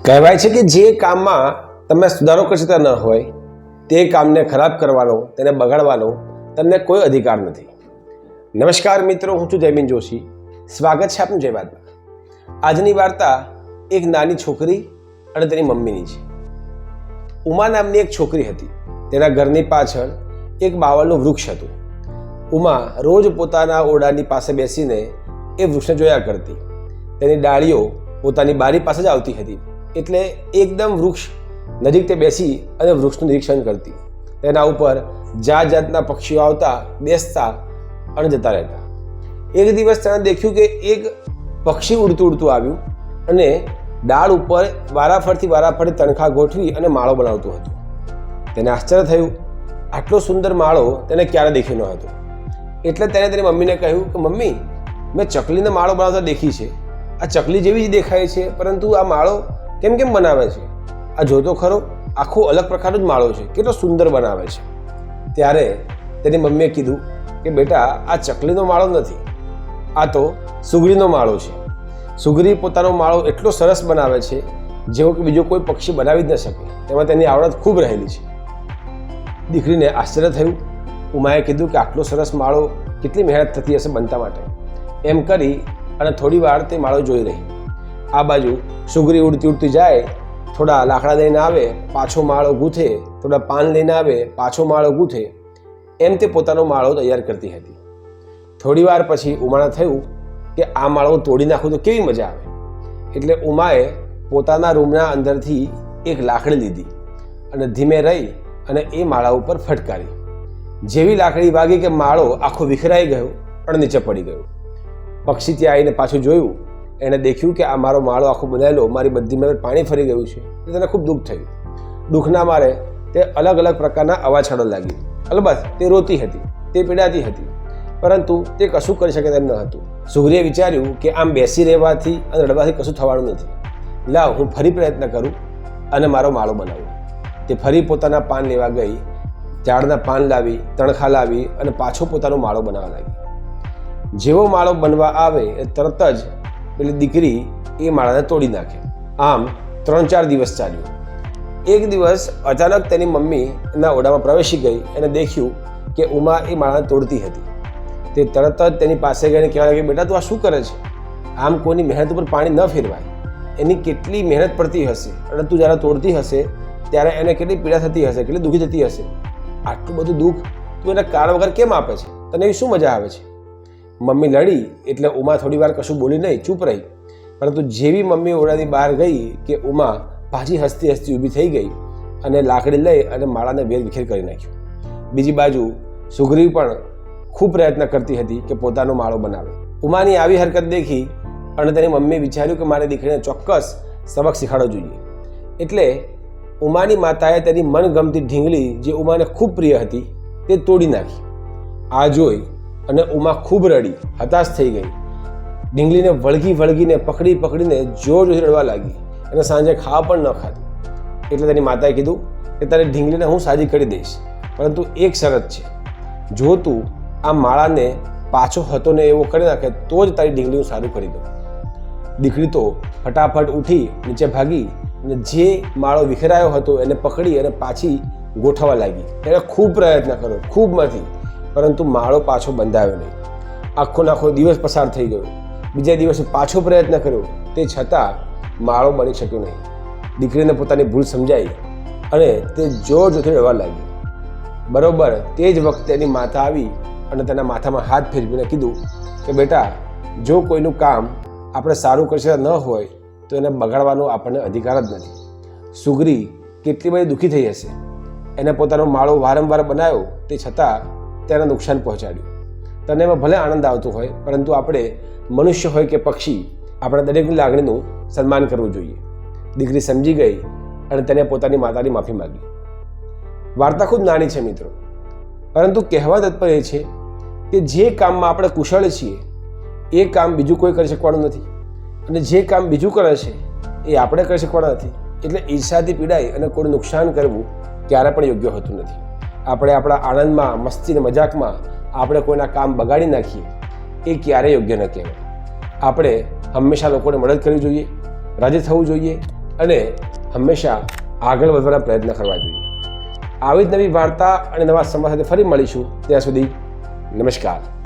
કહેવાય છે કે જે કામમાં તમે સુધારો કરી શકતા ન હોય તે કામને ખરાબ કરવાનો, તેને બગાડવાનો તમને કોઈ અધિકાર નથી. નમસ્કાર મિત્રો, હું છું જયમીન જોશી. સ્વાગત છે આપનું જય બાદમાં. આજની વાર્તા એક નાની છોકરી અને તેની મમ્મીની છે. ઉમા નામની એક છોકરી હતી. તેના ઘરની પાછળ એક બાવળનું વૃક્ષ હતું. ઉમા રોજ પોતાના ઓરડાની પાસે બેસીને એ વૃક્ષને જોયા કરતી. તેની ડાળીઓ પોતાની બારી પાસે જ આવતી હતી, એટલે એકદમ વૃક્ષ નજીક તે બેસી અને વૃક્ષનું નિરીક્ષણ કરતી. તેના ઉપર જાત જાતના પક્ષીઓ આવતા, બેસતા અને જતા રહેતા. એક દિવસ તેણે દેખ્યું કે એક પક્ષી ઉડતું ઉડતું આવ્યું અને ડાળ ઉપર વારાફરતી તણખા ગોઠવી અને માળો બનાવતું હતું. તેને આશ્ચર્ય થયું. આટલો સુંદર માળો તેને ક્યારે દેખ્યો ન હતો. એટલે તેણે તેની મમ્મીને કહ્યું કે મમ્મી, મેં ચકલીને માળો બનાવતા દેખી છે. આ ચકલી જેવી જ દેખાય છે, પરંતુ આ માળો કેમ બનાવે છે? આ જોતો ખરો, આખો અલગ પ્રકારનો જ માળો છે, કેટલો સુંદર બનાવે છે. ત્યારે તેની મમ્મીએ કીધું કે બેટા, આ ચકલીનો માળો નથી, આ તો સુગરીનો માળો છે. સુગરી પોતાનો માળો એટલો સરસ બનાવે છે જેવો કે બીજો કોઈ પક્ષી બનાવી જ ન શકે. તેમાં તેની આવડત ખૂબ રહેલી છે. દીકરીને આશ્ચર્ય થયું. ઉમાએ કીધું કે આટલો સરસ માળો કેટલી મહેનત થતી હશે બનતા માટે. એમ કરી અને થોડી વાર તે માળો જોઈ રહી. આ બાજુ સુગરી ઉડતી ઉડતી જાય, થોડા લાકડા લઈને આવે, પાછો માળો ગૂંથે, થોડા પાન લઈને આવે, પાછો માળો ગૂંથે. એમ તે પોતાનો માળો તૈયાર કરતી હતી. થોડી વાર પછી ઉમાને થયું કે આ માળો તોડી નાખું તો કેવી મજા આવે. એટલે ઉમાએ પોતાના રૂમના અંદરથી એક લાકડી લીધી અને ધીમે રહી અને એ માળા ઉપર ફટકારી. જેવી લાકડી વાગી કે માળો આખો વિખરાઈ ગયો અને નીચે પડી ગયો. પક્ષી ત્યાં આવીને પાછું જોયું. એણે દેખ્યું કે આ મારો માળો આખો બનાવેલો મારી બધી મેં પાણી ફરી ગયું છે. એટલે તેને ખૂબ દુઃખ થયું. દુઃખના મારે તે અલગ અલગ પ્રકારના અવાજ છાડવા લાગી. અલબત્ત તે રોતી હતી, તે પીડાતી હતી, પરંતુ તે કશું કરી શકે તેમ ન હતું. સુગરીએ વિચાર્યું કે આમ બેસી રહેવાથી અને રડવાથી કશું થવાનું નથી. લાવ, હું ફરી પ્રયત્ન કરું અને મારો માળો બનાવું. તે ફરી પોતાના પાન લેવા ગઈ, ઝાડના પાન લાવી, તણખા લાવી અને પાછો પોતાનો માળો બનાવવા લાગી. જેવો માળો બનવા આવે એ તરત જ પેલી દીકરી એ માળાને તોડી નાખે. આમ 3-4 દિવસ ચાલ્યું. એક દિવસ અચાનક તેની મમ્મી એના ઓરડામાં પ્રવેશી ગઈ અને દેખ્યું કે ઉમા એ માળાને તોડતી હતી. તે તરત જ તેની પાસે ગઈને કહેવા લાગી, બેટા તું આ શું કરે છે? આમ કોઈની મહેનત ઉપર પાણી ન ફેરવાય. એની કેટલી મહેનત પડતી હશે અને તું જ્યારે તોડતી હશે ત્યારે એને કેટલી પીડા થતી હશે, કેટલી દુઃખી થતી હશે. આટલું બધું દુઃખ તું એને કારણ વગર કેમ આપે છે? તને એવી શું મજા આવે છે? મમ્મી લડી એટલે ઉમા થોડી વાર કશું બોલી નહીં, ચૂપ રહી. પરંતુ જેવી મમ્મી ઓરડાની બહાર ગઈ કે ઉમા પાછી હસતી હસતી ઊભી થઈ ગઈ અને લાકડી લઈ અને માળાને વેર વિખેર કરી નાખ્યો. બીજી બાજુ સુગરી પણ ખૂબ પ્રયત્ન કરતી હતી કે પોતાનો માળો બનાવે. ઉમાની આવી હરકત દેખી અને તેની મમ્મીએ વિચાર્યું કે મારી દીકરીને ચોક્કસ સબક શીખવાડવો જોઈએ. એટલે ઉમાની માતાએ તેની મનગમતી ઢીંગલી, જે ઉમાને ખૂબ પ્રિય હતી, તે તોડી નાખી. આ જોઈ અને ઉમા ખૂબ રડી, હતાશ થઈ ગઈ. ઢીંગલીને વળગીને પકડીને જોરથી રડવા લાગી અને સાંજે ખાવા પણ ન ખાધી. એટલે તેની માતાએ કીધું કે તારી ઢીંગલીને હું સાજી કરી દઈશ, પરંતુ એક શરત છે. જો તું આ માળાને પાછો હતો ને એવો કરી નાખે તો જ તારી ઢીંગલી હું સારું કરી દઉં. દીકરી તો ફટાફટ ઉઠી નીચે ભાગી અને જે માળો વિખરાયો હતો એને પકડી અને પાછી ગોઠવવા લાગી. એણે ખૂબ પ્રયત્ન કર્યો, ખૂબમાંથી, પરંતુ માળો પાછો બંધાયો નહીં. આખો દિવસ પસાર થઈ ગયો. બીજા દિવસે પાછો પ્રયત્ન કર્યો, તે છતાં માળો બની શક્યો નહીં. દીકરીને પોતાની ભૂલ સમજાઈ અને તે જોરથી રડવા લાગી. બરોબર તે જ વખતે એની માતા આવી અને તેના માથામાં હાથ ફેરવીને કીધું કે બેટા, જો કોઈનું કામ આપણે સારું કરી શકતા ન હોય તો એને બગાડવાનો આપણને અધિકાર જ નથી. સુગરી કેટલી બધી દુઃખી થઈ હશે. એને પોતાનો માળો વારંવાર બનાવ્યો, તે છતાં તેને નુકસાન પહોંચાડ્યું. તને એમાં ભલે આનંદ આવતો હોય, પરંતુ આપણે મનુષ્ય હોય કે પક્ષી, આપણે દરેકની લાગણીનું સન્માન કરવું જોઈએ. દીકરી સમજી ગઈ અને તેને પોતાની માતાની માફી માગી. વાર્તા ખૂબ નાની છે મિત્રો, પરંતુ કહેવા તાત્પર્ય એ છે કે જે કામમાં આપણે કુશળ છીએ એ કામ બીજું કોઈ કરી શકવાનું નથી, અને જે કામ બીજું કરે છે એ આપણે કરી શકવાના નથી. એટલે ઈર્ષાથી પીડાઈ અને કોઈ નુકસાન કરવું ક્યારે પણ યોગ્ય હોતું નથી. આપણે આપણા આનંદમાં, મસ્તી અને મજાકમાં આપણે કોઈના કામ બગાડી નાખીએ એ ક્યારેય યોગ્ય ન કહેવાય. આપણે હંમેશા લોકોને મદદ કરવી જોઈએ, રાજી થવું જોઈએ અને હંમેશા આગળ વધવાના પ્રયત્ન કરવા જોઈએ. આવી જ નવી વાર્તા અને નવા સમાજ સાથે ફરી મળીશું. ત્યાં સુધી નમસ્કાર.